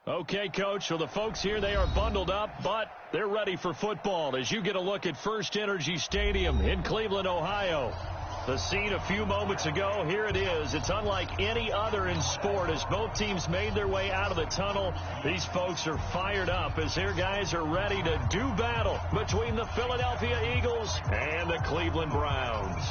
Okay, Coach, well, the folks here, they are bundled up, but they're ready for football as you get a look at First Energy Stadium in Cleveland, Ohio. The scene a few moments ago, here it is. It's unlike any other in sport as both teams made their way out of the tunnel. These folks are fired up as their guys are ready to do battle between the Philadelphia Eagles and the Cleveland Browns.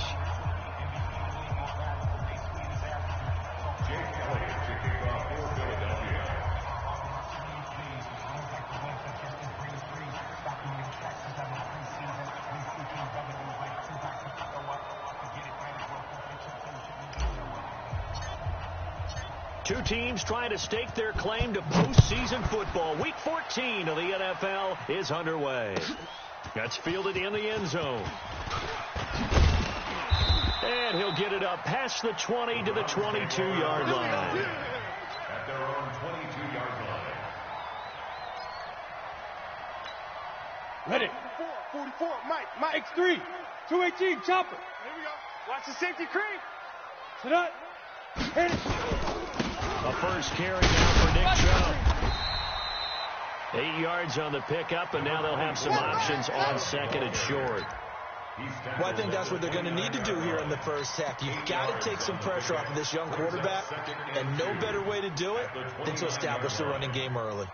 Two teams trying to stake their claim to postseason football. Week 14 of the NFL is underway. That's fielded in the end zone. And he'll get it up past the 20 to the 22-yard line. At their own 22-yard line. Ready. 44, Mike, X3, 218, chopper. Here we go. Watch the safety creep. Sit up. Hit it. A first carry now for Nick Chubb. 8 yards on the pickup, and now they'll have some options on second and short. Well, I think that's what they're going to need to do here in the first half. You've got to take some pressure off of this young quarterback, and no better way to do it than to establish the running game early.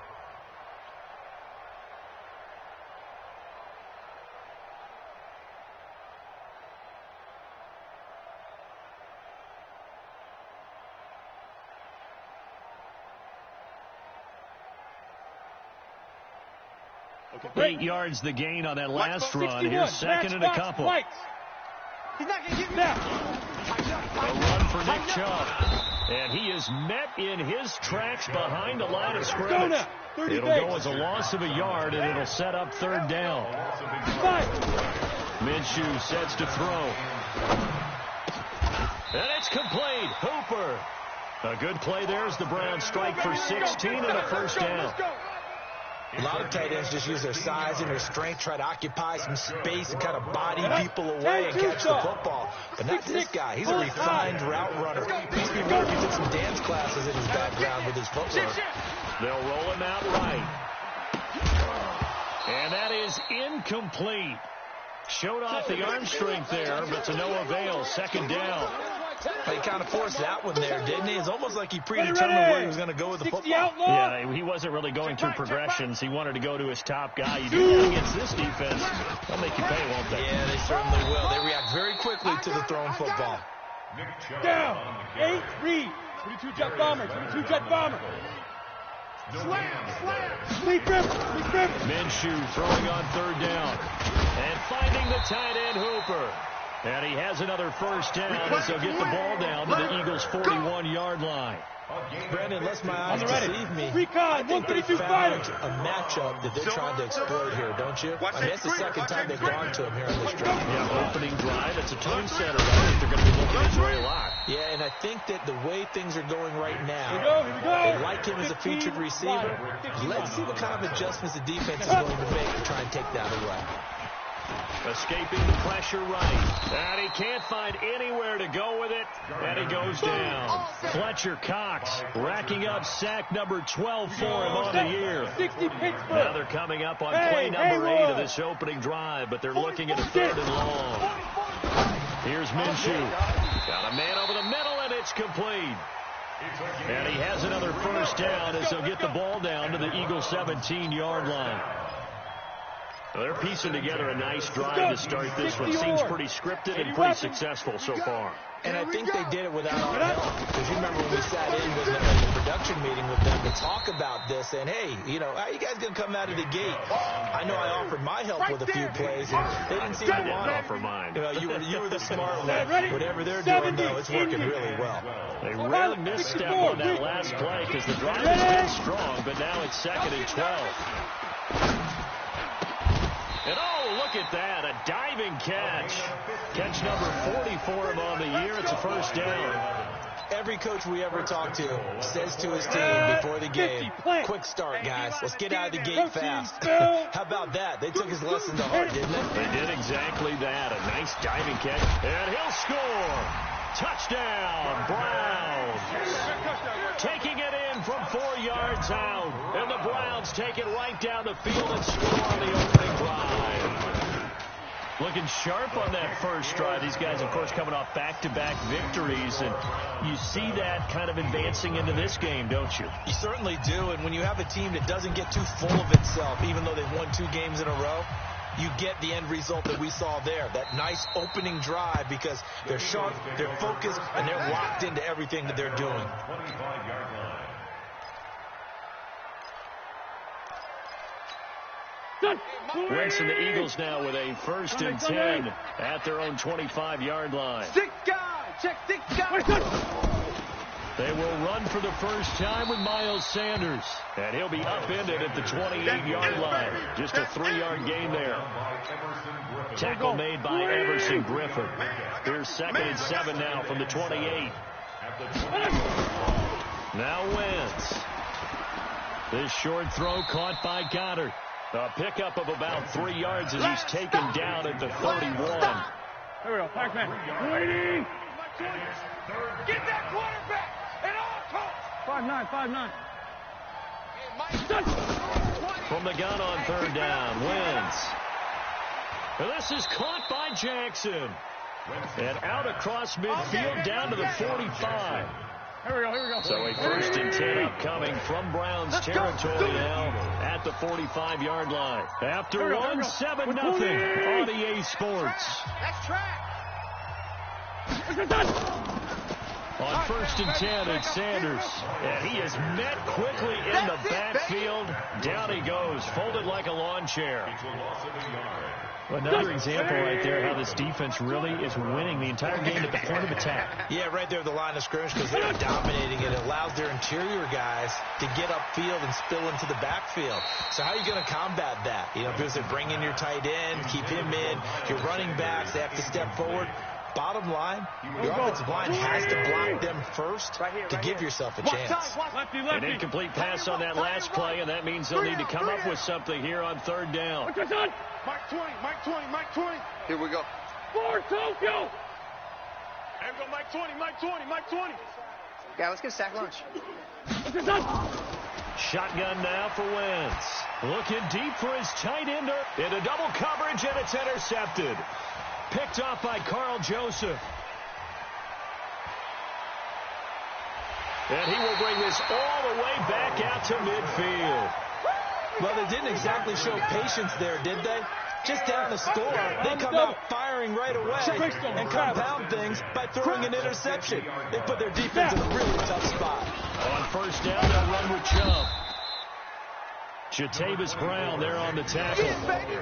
Okay. 8 yards the gain on that last run. Here's second and a couple. He's not going to get now. A run for Nick Chubb. And he is met in his tracks behind the line of scrimmage. It'll go as a loss of a yard, and it'll set up third down. Minshew sets to throw. And it's complete. Hooper. A good play there as the Browns strike for 16 and a first down. A lot of tight ends just use their size and their strength, try to occupy some space and kind of body people away and catch the football. But not this guy. He's a refined route runner. He's been better if he took some dance classes in his background with his footwork. They'll roll him out right. And that is incomplete. Showed off the arm strength there, but to no avail. Second down. He kind of forced that one there, didn't he? It's almost like he predetermined where he was going to go with the football. Yeah, he wasn't really going through progressions. He wanted to go to his top guy. You do that against this defense, they'll make you pay, won't they? Yeah, they certainly will. They react very quickly to the thrown football. Down. 8, read. 22 jet bomber. 22 jet bomber. Slam. Sleep rip. Minshew throwing on third down. And finding the tight end, Hooper. And he has another first down as he'll get the ball down to the Eagles' 41-yard line. Brandon, unless my eyes deceive me, Recon, I think they found a matchup that they're trying to exploit here, don't you? I mean, that's the second time they've gone to him here on this drive. Yeah, opening drive. It's a tone setter. I think they're going to be looking at Dre a lot. Yeah, and I think that the way things are going right now, here we go. they like him as a featured receiver. Let's see what kind of adjustments the defense is going to make to try and take that away. Escaping the pressure right. And he can't find anywhere to go with it. And he goes down. Fletcher Cox racking up sack number 12 for him on the year. Now they're coming up on play number 8 of this opening drive, but they're looking at a third and long. Here's Minshew. Got a man over the middle, and it's complete. And he has another first down as he'll get the ball down to the Eagles' 17-yard line. Well, they're piecing together a nice drive to start this one. Seems pretty scripted and pretty successful so far. And I think they did it without our help. Because you remember when we sat in with the production meeting with them to talk about this, and hey, you know, how are you guys going to come out of the gate? I know I offered my help with a few plays, and they didn't seem to want to offer mine. You know, you were the smart one. Whatever they're doing, though, it's working really well. They rarely misstep on that last play because the drive has been strong, but now it's second and 12. And oh, look at that, a diving catch. Catch number 40 for him on the year. It's a first down. Every coach we ever talk to says to his team before the game, quick start, guys. Let's get out of the gate fast. How about that? They took his lesson to heart, didn't they? They did exactly that. A nice diving catch. And he'll score. Touchdown, Browns. Taking it in from 4 yards out. And the Browns take it right down the field and score on the opening drive. Looking sharp on that first drive. These guys, of course, coming off back-to-back victories. And you see that kind of advancing into this game, don't you? You certainly do. And when you have a team that doesn't get too full of itself, even though they've won 2 games in a row, you get the end result that we saw there. That nice opening drive because they're sharp, they're focused, and they're locked into everything that they're doing. 25-yard line. Wentz and the Eagles now with a 1st and 10 at their own 25-yard line. 6 guys. Check 6 guys. They will run for the first time with Miles Sanders. And he'll be upended at the 28-yard line. Just a 3-yard gain there. Tackle made by Everson Griffin. Here's 2nd and 7 now from the 28. Now Wentz. This short throw caught by Goddard. A pickup of about 3 yards as he's taken down at the 31. Here we go. Pac-Man. Waiting. Get that quarterback at all costs. 5-9. From the gun on 3rd down, Wentz. And this is caught by Jackson. And out across midfield down to the 45. Here we go. So a 1st and 10 upcoming from Browns territory now at the 45-yard line. After 7-0 on EA Sports. That's track. On 1st and 10, it's Sanders. And he is met quickly in the backfield. Down he goes, folded like a lawn chair. Another example right there how this defense really is winning the entire game at the point of attack. Yeah, right there at the line of scrimmage because they're dominating it. It allows their interior guys to get upfield and spill into the backfield. So how are you going to combat that? You know, because they bring in your tight end, keep him in. Your running backs, they have to step forward. Bottom line, your offensive line has to block them first to give yourself a chance. An incomplete pass on that last play, and that means they'll need to come up with something here on 3rd down. Mike 20. Here we go. For Tokyo. And go Mike 20. Yeah, let's get a sack lunch. Shotgun now for Wentz. Looking deep for his tight end. Into double coverage, and it's intercepted. Picked off by Carl Joseph. And he will bring this all the way back out to midfield. Well, they didn't exactly show patience there, did they? Just down the score, they come out firing right away and compound things by throwing an interception. They put their defense in a really tough spot. On 1st down, they'll run with Chubb. Jatavis Brown there on the tackle.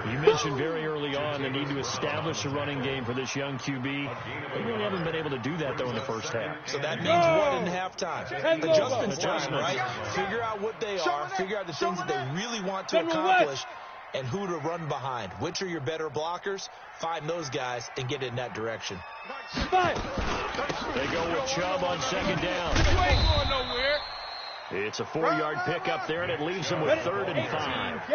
You mentioned very early on the need to establish a running game for this young QB. They really haven't been able to do that, though, in the first half. So that means what in halftime? Adjustments time, right? Figure out what they are, figure out the things that they really want to accomplish, and who to run behind. Which are your better blockers? Find those guys and get in that direction. They go with Chubb on 2nd down. It's a 4-yard pickup there, and it leaves them with 3rd and 5.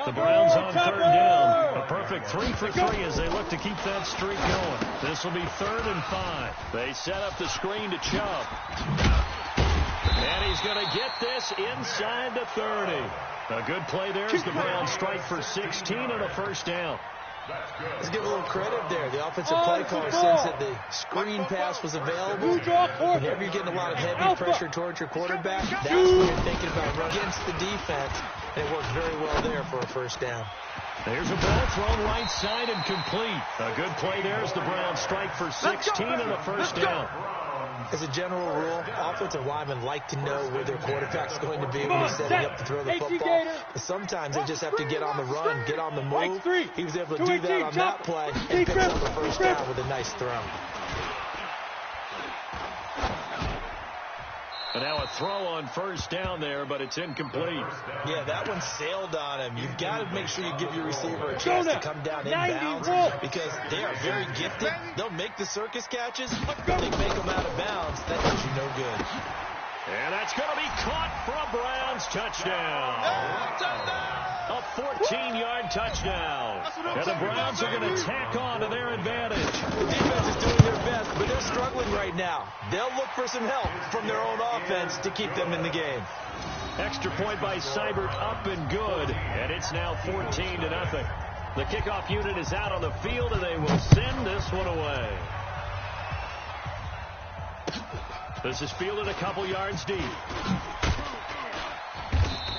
The Browns on 3rd down. A perfect 3 for 3 as they look to keep that streak going. This will be 3rd and 5. They set up the screen to Chubb. And he's going to get this inside the 30. A good play there as the Browns strike for 16 on a 1st down. Let's give a little credit there. The offensive play caller sense that the screen pass was available. Whenever you're getting a lot of heavy pressure towards your quarterback, that's when you're thinking about running against the defense. And it worked very well there for a 1st down. There's a ball thrown right side and complete. A good play there as the Browns strike for 16 on a 1st down. As a general rule, offensive linemen like to know where their quarterback's going to be when he's setting up to throw the football. But sometimes they just have to get on the run, get on the move. He was able to do that on that play and picks up the 1st down with a nice throw. And now a throw on 1st down there, but it's incomplete. Yeah, that one sailed on him. You've got to make sure you give your receiver a chance to come down inbounds because they are very gifted. They'll make the circus catches, but they make them out of bounds. That does you no good. And that's going to be caught for a Browns touchdown. A 14-yard touchdown. And the Browns are going to tack on to their advantage. The defense is doing their best, but they're struggling right now. They'll look for some help from their own offense to keep them in the game. Extra point by Seibert, up and good. And it's now 14-0. The kickoff unit is out on the field, and they will send this one away. This is fielded a couple yards deep.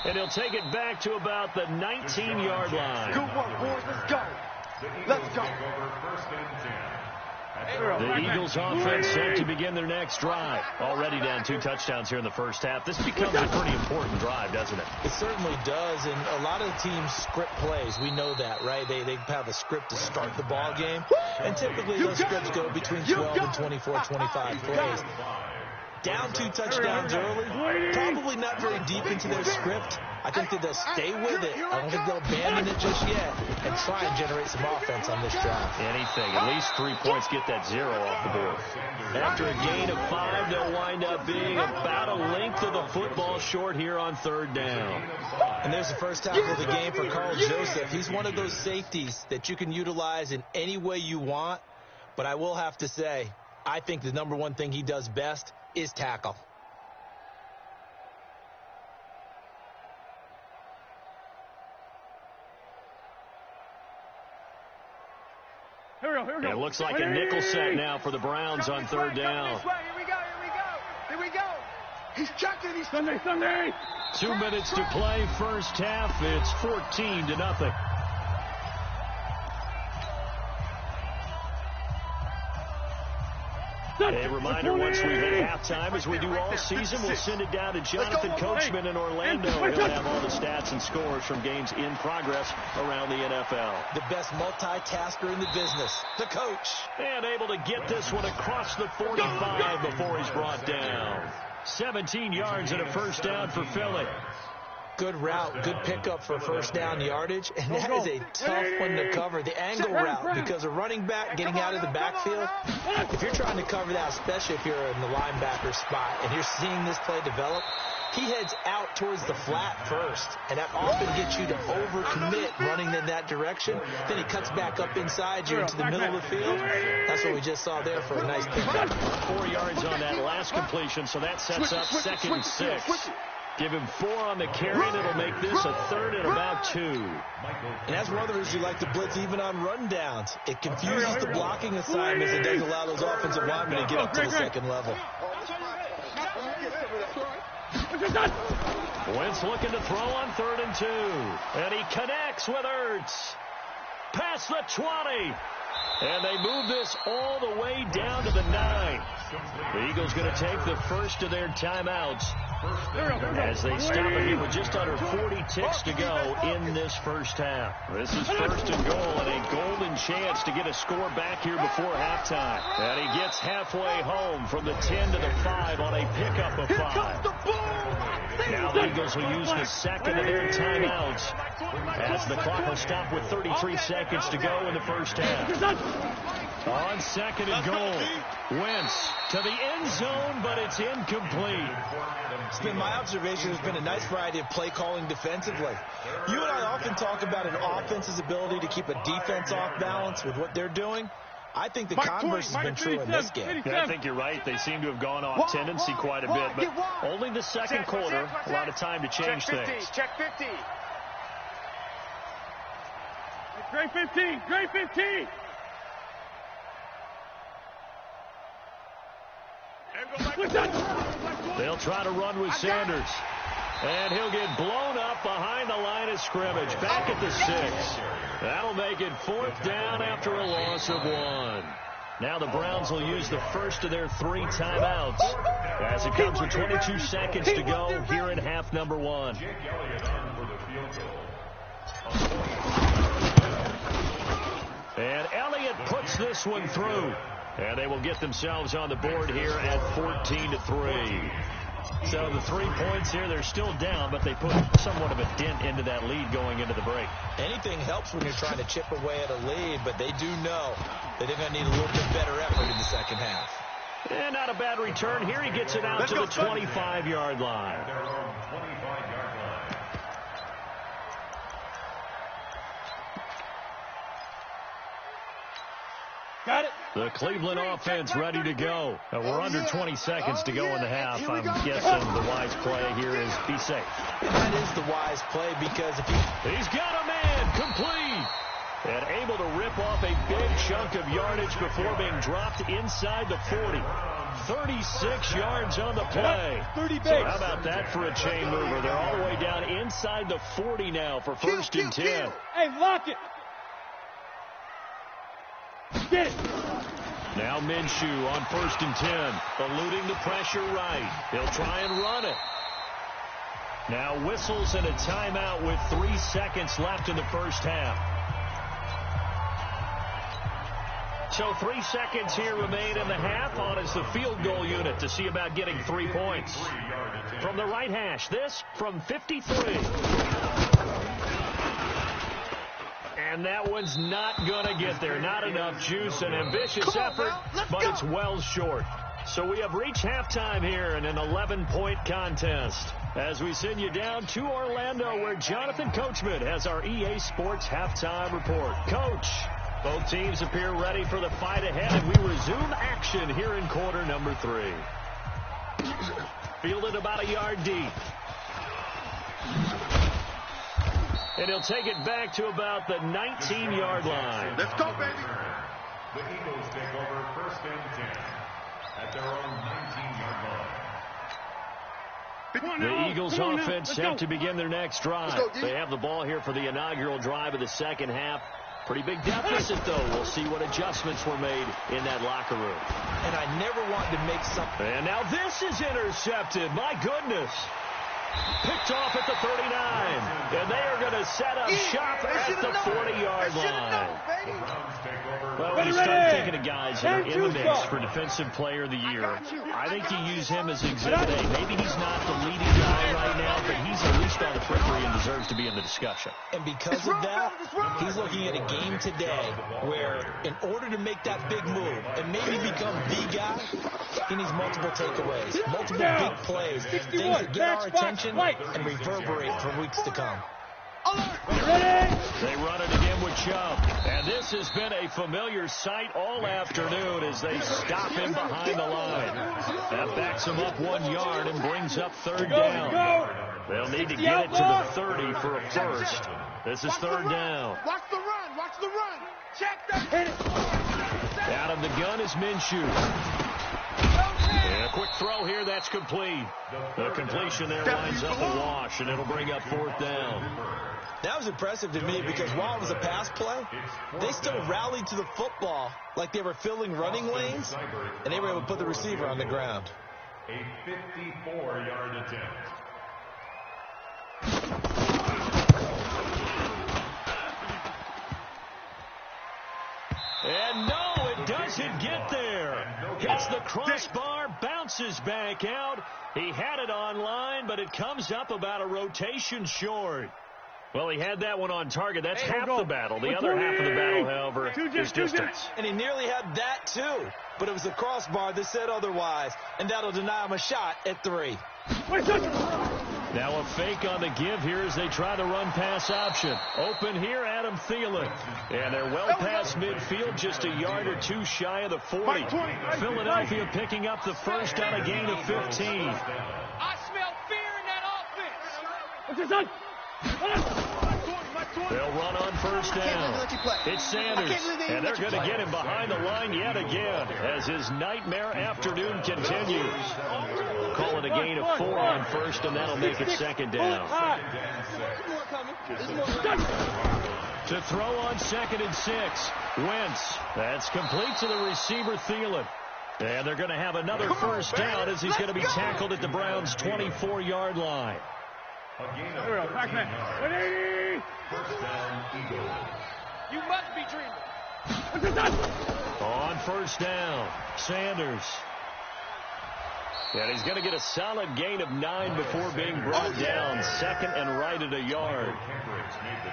And he'll take it back to about the 19-yard line. Good work, boys. Let's go. Let's go. The Eagles offense set to begin their next drive. Already down 2 touchdowns here in the first half. This becomes a pretty important drive, doesn't it? It certainly does, and a lot of teams script plays. We know that, right? They have a script to start the ball game, and typically those scripts go between 12 and 24, 25 plays. Down 2 touchdowns early, probably not very deep into their script. I think that they'll stay with it. I don't think they'll abandon it just yet and try and generate some offense on this drive. Anything. At least 3 points get that 0 off the board. After a gain of 5, they'll wind up being about a length of the football short here on 3rd down. And there's the first tackle of the game for Carl Joseph. He's one of those safeties that you can utilize in any way you want. But I will have to say, I think the number one thing he does best is tackle. Here we go. It looks like a nickel set now for the Browns on 3rd down. Here we go. He's checking. He's Sunday. 2 minutes to play, first half. It's 14-0. A reminder, once we hit halftime, as we do all season, we'll send it down to Jonathan Coachman in Orlando. He'll have all the stats and scores from games in progress around the NFL. The best multitasker in the business, the coach. And able to get this one across the 45 before he's brought down. 17 yards and a first down for Philly. Good route, good pickup for first down yardage, and that is a tough one to cover, the angle route, because a running back getting out of the backfield, if you're trying to cover that, especially if you're in the linebacker spot, and you're seeing this play develop, he heads out towards the flat first, and that often gets you to overcommit running in that direction. Then he cuts back up inside you into the middle of the field. That's what we just saw there for a nice pickup. 4 yards on that last completion, so that sets up 2nd and 6. Give him 4 on the carry, and it'll make this a 3rd and about 2. And that's one of the reasons you like to blitz even on rundowns. It confuses the blocking assignments and doesn't allow those offensive linemen to get up to the second level. Wentz looking to throw on 3rd and 2. And he connects with Ertz. Past the 20. And they move this all the way down to the 9. The Eagles going to take the first of their timeouts as they stop it here with just under 40 ticks to go in this first half. This is 1st and goal and a golden chance to get a score back here before halftime. And he gets halfway home from the 10 to the 5 on a pickup of 5. Now the Eagles will use the second of their timeouts as the clock will stop with 33 seconds to go in the first half. On 2nd and goal, Wentz to the end zone, but it's incomplete. It's been my observation. There's been a nice variety of play calling defensively. You and I often talk about an offense's ability to keep a defense off balance with what they're doing. I think the converse has been true in this game. Yeah, I think you're right. They seem to have gone off tendency quite a bit, but only the second quarter, a lot of time to change things. Check 50. Great 15. Great 15. They'll try to run with Sanders. And he'll get blown up behind the line of scrimmage. Back at the 6. That'll make it 4th down after a loss of 1. Now the Browns will use the first of their 3 timeouts as it comes with 22 seconds to go here in half number 1. And Elliott puts this one through. And they will get themselves on the board here at 14-3. So the 3 points here, they're still down, but they put somewhat of a dent into that lead going into the break. Anything helps when you're trying to chip away at a lead, but they do know that they're going to need a little bit better effort in the second half. And not a bad return here. He gets it out to the 25-yard line. Got it. The Cleveland offense ready to go. We're under 20 seconds to go in the half. I'm guessing the wise play here is be safe. And that is the wise play because if He's got a man complete. And able to rip off a big chunk of yardage before being dropped inside the 40. 36 yards on the play. 30 So how about that for a chain mover? They're all the way down inside the 40 now for first and 10. Hey, lock it. Get it. Now Minshew on first and 10, eluding the pressure right. He'll try and run it. Now whistles and a timeout with 3 seconds left in the first half. So 3 seconds here remain in the half on as the field goal unit to see about getting 3 points. From the right hash, this from 53. And that one's not going to get there. Not enough juice, an ambitious effort, but it's well short. So we have reached halftime here in an 11-point contest. As we send you down to Orlando, where Jonathan Coachman has our EA Sports halftime report. Coach, both teams appear ready for the fight ahead, and we resume action here in quarter number 3. Fielded about a yard deep. And he'll take it back to about the 19-yard line. Let's go, baby. The Eagles take over first and 10 at their own 19-yard line. The Eagles offense set to begin their next drive. They have the ball here for the inaugural drive of the second half. Pretty big deficit, though. We'll see what adjustments were made in that locker room. and I never wanted to make something. And now this is intercepted. My goodness. Picked off at the 39. And they are going to set up shop at the 40-yard line. Well, when you start thinking of guys that are in the mix for Defensive Player of the Year, I think you use him as Exhibit A. Maybe he's not the leading guy right now, but he's at least on the periphery and deserves to be in the discussion. And because of that, he's looking at a game today where in order to make that big move and maybe become the guy, he needs multiple takeaways, multiple big plays, things that get our attention and reverberate for weeks to come. They run it again with Chubb. And this has been a familiar sight all afternoon as they stop him behind the line. That backs him up 1 yard and brings up third down. They'll need to get it to the 30 for a first. This is third down. Watch the run. Watch the run. Check that. Hit it. Out of the gun is Minshew. And a quick throw here, that's complete. The completion there lines up a wash, and it'll bring up fourth down. That was impressive to me because while it was a pass play, they still rallied to the football like they were filling running lanes, and they were able to put the receiver on the ground. A 54-yard attempt. And no, it doesn't get there. Hits the crossbar, bounces back out. He had it on line, but it comes up about a rotation short. Well, he had that one on target. That's half the battle. The other half of the battle, however, is distance. And he nearly had that, too. But it was the crossbar that said otherwise, and that'll deny him a shot at 3. Now a fake on the give here as they try the run-pass option. Open here, Adam Thielen. And they're well past midfield, just a yard or two shy of the 40. Philadelphia picking up the first on a gain of 15. I smell fear in that offense. What's this? They'll run on first down. It's Sanders, and they're going to get him behind the line yet again as his nightmare afternoon continues. Call it a gain of 4 on first, and that'll make it second down. To throw on second and 6, Wentz. That's complete to the receiver, Thielen. And they're going to have another first down as he's going to be tackled at the Browns' 24-yard line. First down, Eagles. You must be dreaming. On first down, Sanders. And he's going to get a solid gain of 9 before being brought down. Second and right at a yard.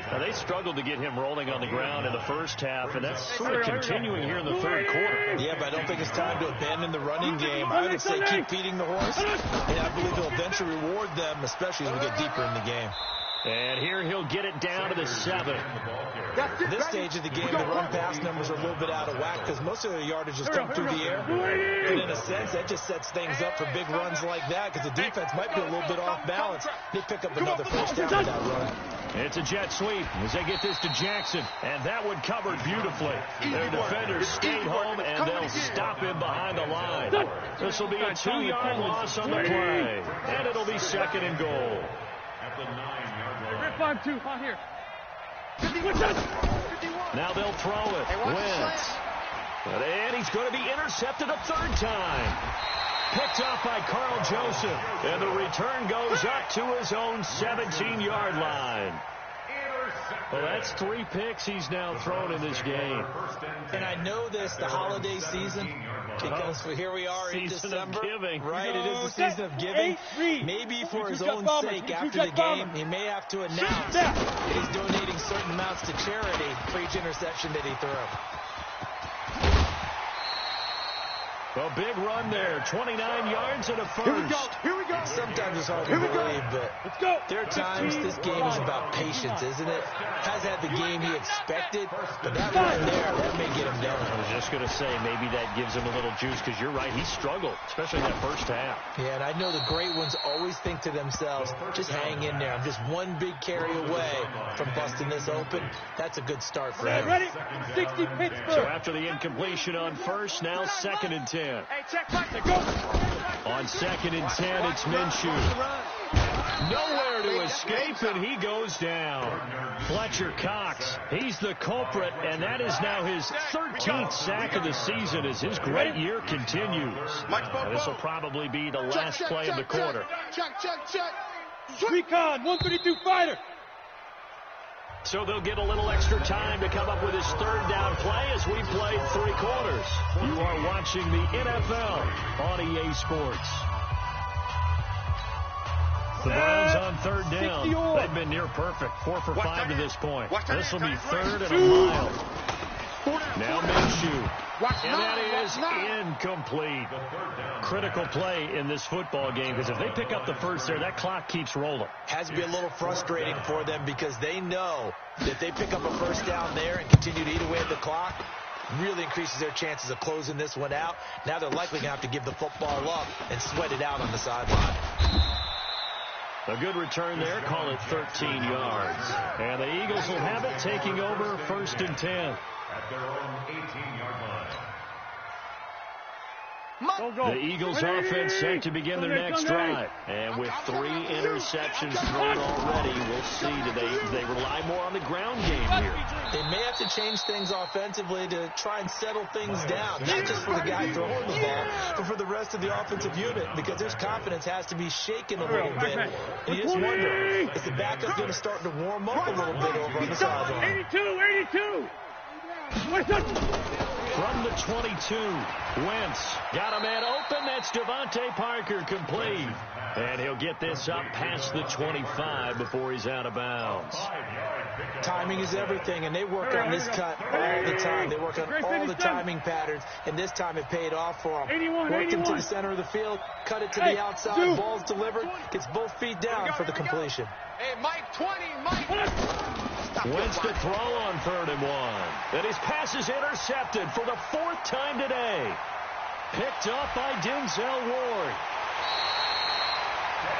Now, they struggled to get him rolling on the ground in the first half, and that's sort of continuing here in the third quarter. Yeah, but I don't think it's time to abandon the running game. I would say keep feeding the horse, and I believe they'll eventually reward them, especially as we get deeper in the game. And here he'll get it down to the 7. At this stage of the game, the run-pass numbers are a little bit out of whack because most of the yardage has come through the air. And in a sense, that just sets things up for big runs like that because the defense might be a little bit off balance. They pick up another first down with that run. It's a jet sweep as they get this to Jackson. And that one covered beautifully. Their defenders stayed home, and they'll stop him behind the line. This will be a 2-yard loss on the play. And it'll be 2nd and goal. At the 9-yard line. 5-2, on here. Now they'll throw it. Wentz. And he's going to be intercepted a 3rd time. Picked off by Carl Joseph. And the return goes up to his own 17-yard line. Well, that's 3 picks he's now thrown in this game. And I know this, the holiday season, because here we are in December. Right, it is the season of giving. Maybe for his own sake, after the game, he may have to announce that he's donating certain amounts to charity for each interception that he threw. A big run there, 29 yards and a first. Here we go. Sometimes it's hard to believe, but there are times this game is about patience, isn't it? Has had the game he expected, but that run there, that may get him done. I was just going to say, maybe that gives him a little juice, because you're right, he struggled, especially in that first half. Yeah, and I know the great ones always think to themselves, just hang in there. I'm just one big carry away from busting this open. That's a good start for him. Ready? 60 Pittsburgh. So after the incompletion on first, now 2nd and 10. Hey, check back to go. On 2nd and 10, it's Minshew. Nowhere to escape, and he goes down. Fletcher Cox, he's the culprit, and that is now his 13th sack of the season as his great year continues. This will probably be the last play of the quarter. Check. Recon, 132 fighter. So they'll get a little extra time to come up with his 3rd down play as we played 3 quarters. You are watching the NFL on EA Sports. The Browns on 3rd down. They've been near perfect. 4 for 5 to this point. This will be 3rd and a mile. Now Minshew. And that is incomplete. Critical play in this football game, because if they pick up the first there, that clock keeps rolling. Has to be a little frustrating for them because they know that they pick up a first down there and continue to eat away at the clock, really increases their chances of closing this one out. Now they're likely going to have to give the football up and sweat it out on the sideline. A good return there, call it 13 yards. And the Eagles will have it, taking over 1st and 10. At their own 18-yard line. The Eagles offense set to begin their next drive. And with 3 interceptions thrown already, we'll see, do they rely more on the ground game here? They may have to change things offensively to try and settle things down, not just for the guy throwing the ball, but for the rest of the offensive unit, because their confidence has to be shaken a little bit. And you just wonder, is the backup going to start to warm up a little bit over on the sideline? 82. From the 22, Wentz got a man open. That's Devontae Parker, complete. And he'll get this up past the 25 before he's out of bounds. Timing is everything, and they work on this cut all the time. They work on all the timing patterns, and this time it paid off for them. Worked him to the center of the field, cut it to the outside, ball's delivered, gets both feet down for the completion. Hey, Mike, 20, Mike. Wentz to throw on 3rd and 1. And his pass is intercepted for the 4th time today. Picked up by Denzel Ward.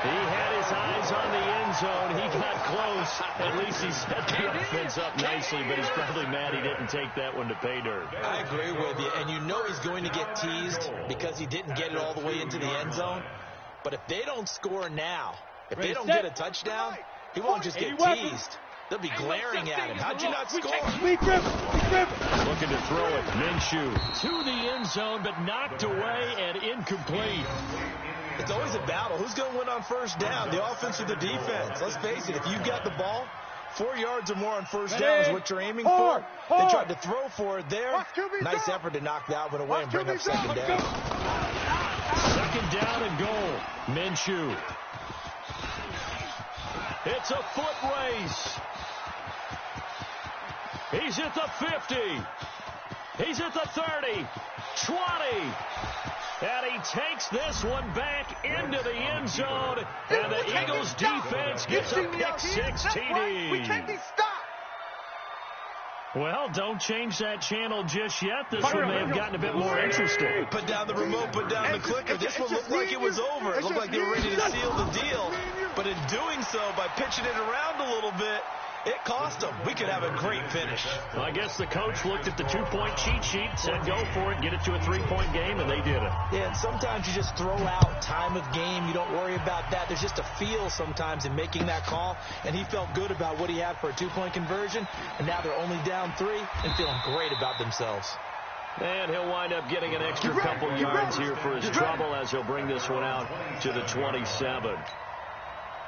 He had his eyes on the end zone. He got close. At least he set the offense up nicely, but he's probably mad he didn't take that one to pay dirt. I agree with you, and you know he's going to get teased because he didn't get it all the way into the end zone. But if they don't score now, if they don't get a touchdown, he won't just get teased. They'll be glaring at him. How'd you not score? Looking to throw it. Minshew to the end zone, but knocked away and incomplete. It's always a battle. Who's going to win on first down, the offense or the defense? Let's face it, if you've got the ball, 4 yards or more on first down is what you're aiming for. They tried to throw for it there. Nice effort to knock that one away and bring up 2nd down. 2nd down and goal. Minshew. It's a foot race. He's at the 50. He's at the 30. 20. And he takes this one back into the end zone. And the Eagles defense gets a pick-six TD. We can't be stopped. Well, don't change that channel just yet. This one may have gotten a bit more interesting. Put down the remote, put down the clicker. This one looked like it was over. It looked like they were ready to seal the deal. But in doing so, by pitching it around a little bit, it cost them. We could have a great finish. Well, I guess the coach looked at the two-point cheat sheet, said go for it, get it to a three-point game, and they did it. Yeah, and sometimes you just throw out time of game. You don't worry about that. There's just a feel sometimes in making that call, and he felt good about what he had for a two-point conversion, and now they're only down 3 and feeling great about themselves. And he'll wind up getting an extra couple yards here for his trouble as he'll bring this one out to the 27.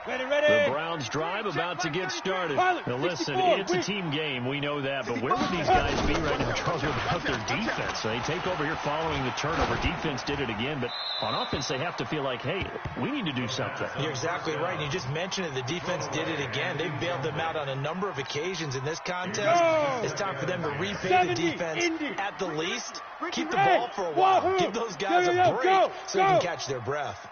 The Browns drive about to get started. Now listen, it's a team game, we know that, but where would these guys be right now talking about their defense? So they take over here following the turnover. Defense did it again, but on offense they have to feel like, hey, we need to do something. You're exactly right, and you just mentioned it. The defense did it again. They bailed them out on a number of occasions in this contest. It's time for them to repay the defense at the least. Keep the ball for a while. Give those guys a break so they can catch their breath.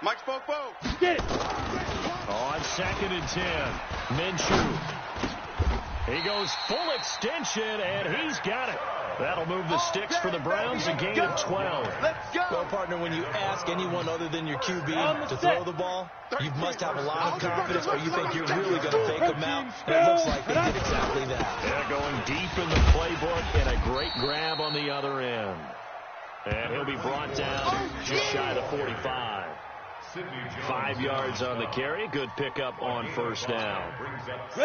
Mike Spopo. Get it. On 2nd and 10. Minshew. He goes full extension, and he's got it. That'll move the sticks for the Browns, a gain of 12. Let's go. Well, partner, when you ask anyone other than your QB to throw the ball, you must have a lot of confidence, or you think you're really going to fake them out. And it looks like they did exactly that. They're going deep in the playbook, and a great grab on the other end. And he'll be brought down just shy of 45. 5 yards on the carry. Good pickup on first down.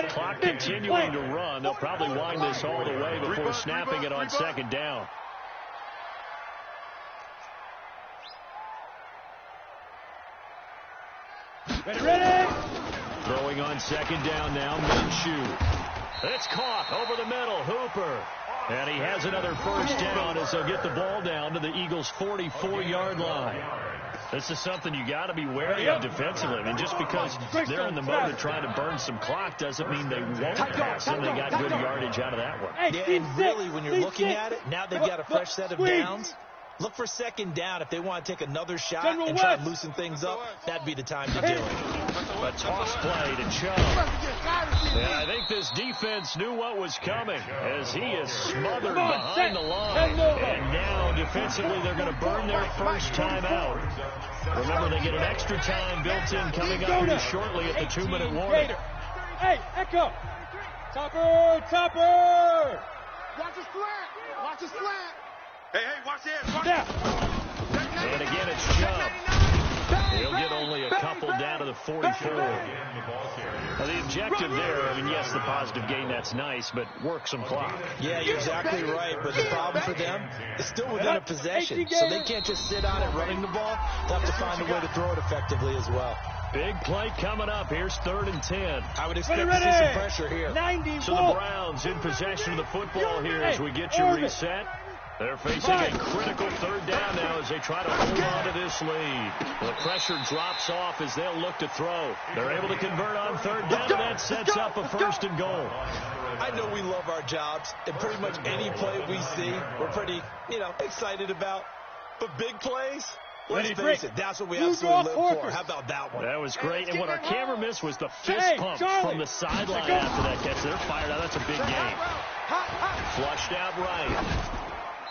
Clock continuing to run. They'll probably wind this all the way before snapping it on 2nd down. Ready. Throwing on 2nd down now. Minshew. It's caught over the middle. Hooper. And he has another first down as they'll get the ball down to the Eagles' 44-yard line. This is something you got to be wary of defensively. I mean, just because they're in the mode of trying to burn some clock doesn't mean they won't pass them. They got good yardage out of that one. Yeah, and really, when you're looking at it, now they've got a fresh set of downs. Look for 2nd down if they want to take another shot and try to loosen things up. That'd be the time to do it. A toss play to Chubb. And I think this defense knew what was coming as he is smothered behind the line. And now defensively they're going to burn their first time out. Remember, they get an extra time built in coming up here shortly at the 2-minute warning. Hey, Echo. Topper. Watch his slant. Watch his slant. Hey, watch this. And again, it's Chubb. He'll get only a couple down to the 44. Now, the objective there, I mean, yes, the positive gain, that's nice, but work some clock. Yeah, you're exactly right, but the problem for them is still within a possession, so they can't just sit on it running the ball. They'll have to find a way to throw it effectively as well. Big play coming up. Here's 3rd and 10. I would expect to see some pressure here. So the Browns in possession of the football here as we get you reset. They're facing a critical 3rd down now as they try to hold on to this lead. The pressure drops off as they'll look to throw. They're able to convert on 3rd down, and that sets up a 1st and goal. I know we love our jobs, and pretty much any play we see, we're pretty, excited about. But big plays, let's face it, that's what we absolutely live for. How about that one? That was great, and what our camera missed was the fist pump from the sideline after that catch. They're fired out. That's a big game. Flushed out right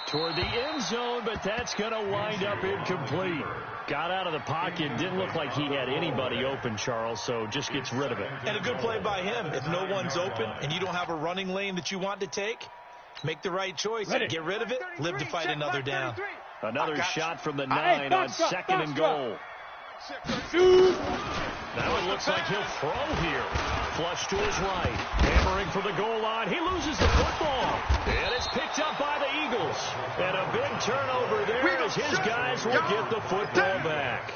toward the end zone, but that's going to wind up incomplete. Got out of the pocket. Didn't look like he had anybody open, Charles, so just gets rid of it. And a good play by him. If no one's open and you don't have a running lane that you want to take, make the right choice. Get rid of it. Live to fight another down. Another shot from the 9 on 2nd and goal. That one looks like he'll throw here. Flush to his right. Hammering for the goal line. He loses the football. And it's picked up by the Eagles. And a big turnover there as his guys will get the football back.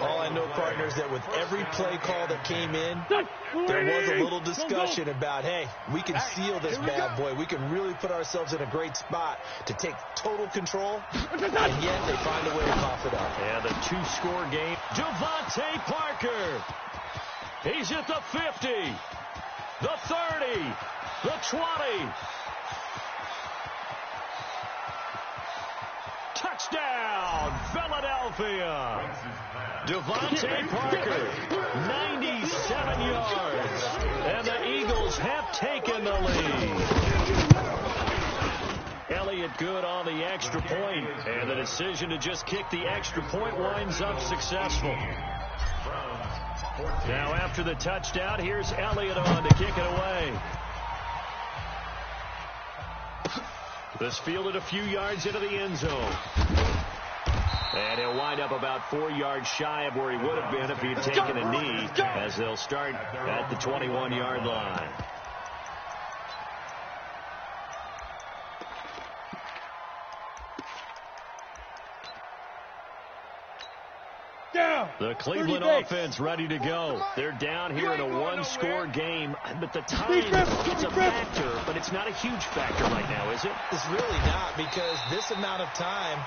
All I know, partner, is that with every play call that came in, there was a little discussion about, hey, we can seal this bad boy. We can really put ourselves in a great spot to take total control, and yet they find a way to cough it up. And a 2-score game. Devontae Parker. He's at the 50, the 30, the 20. Touchdown, Philadelphia. Devontae Parker, 97 yards. And the Eagles have taken the lead. Elliott good on the extra point, and the decision to just kick the extra point winds up successful. Now after the touchdown, here's Elliott on to kick it away. This fielded a few yards into the end zone. And he'll wind up about 4 yards shy of where he would have been if he had taken a knee, as they'll start at the 21-yard line. The Cleveland offense ready to go. They're down here in a one-score game, but the time it's a factor, but it's not a huge factor right now, is it? It's really not, because this amount of time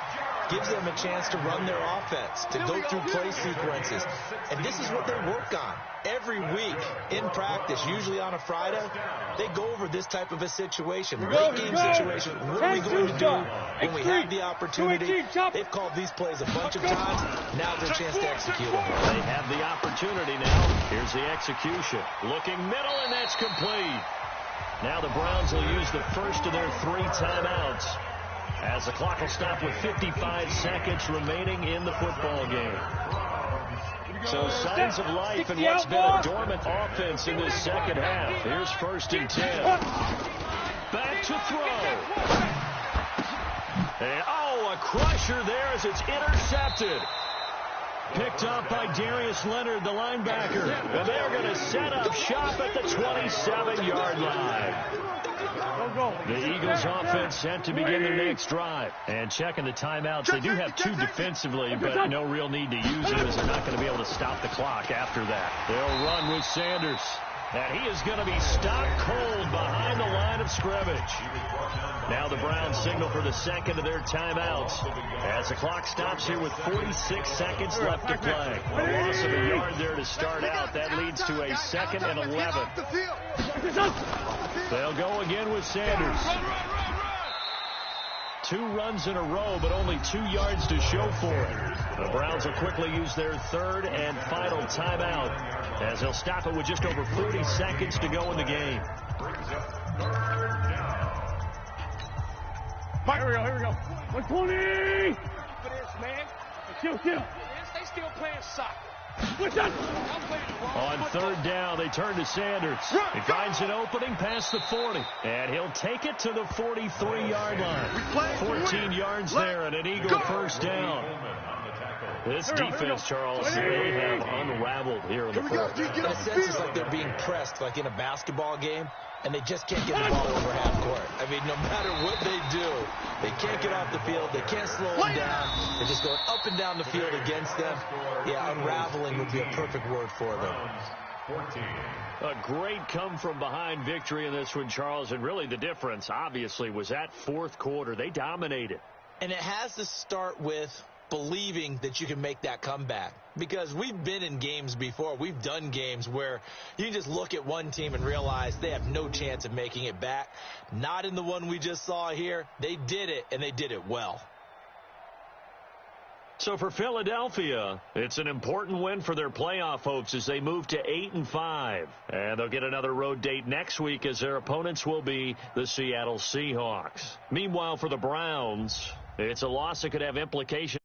gives them a chance to run their offense, to go through play sequences. And this is what they work on every week in practice, usually on a Friday. They go over this type of a situation, late game situation. What are we going to do when we have the opportunity? They've called these plays a bunch of times. Now's their chance to execute them. They have the opportunity now. Here's the execution. Looking middle, and that's complete. Now the Browns will use the first of their 3 timeouts, as the clock will stop with 55 seconds remaining in the football game. So signs of life in what's been a dormant offense in this second half. Here's 1st and 10. Back to throw. And, a crusher there as it's intercepted. Picked up by Darius Leonard, the linebacker. And they're going to set up shop at the 27-yard line. The Eagles offense set to begin their next drive. And checking the timeouts, they do have 2 defensively, but no real need to use them, as they're not going to be able to stop the clock after that. They'll run with Sanders. And he is going to be stopped cold behind the line of scrimmage. Now the Browns signal for the second of their timeouts, as the clock stops here with 46 seconds left to play. A loss of a yard there to start out. That leads to a 2nd and 11. They'll go again with Sanders. 2 runs in a row, but only 2 yards to show for it. The Browns will quickly use their 3rd and final timeout, as they'll stop it with just over 40 seconds to go in the game. Here we go. 120! For this, man. Chill. They still playing soccer. On 3rd down, they turn to Sanders. He finds an opening past the 40, and he'll take it to the 43-yard line. 14 yards there, and an Eagle 1st down. This defense, Charles, they have unraveled here in the 4th. In a sense, it's like they're being pressed, like in a basketball game, and they just can't get the ball over half court. I mean, no matter what they do, they can't get off the field. They can't slow them down. They're just going up and down the field against them. Yeah, unraveling would be a perfect word for them. A great come-from-behind victory in this one, Charles, and really the difference, obviously, was that 4th quarter. They dominated. And it has to start with believing that you can make that comeback, because we've been in games before. We've done games where you just look at one team and realize they have no chance of making it back. Not in the one we just saw here. They did it, and they did it well. So for Philadelphia, it's an important win for their playoff hopes as they move to 8-5. And they'll get another road date next week, as their opponents will be the Seattle Seahawks. Meanwhile, for the Browns, it's a loss that could have implications.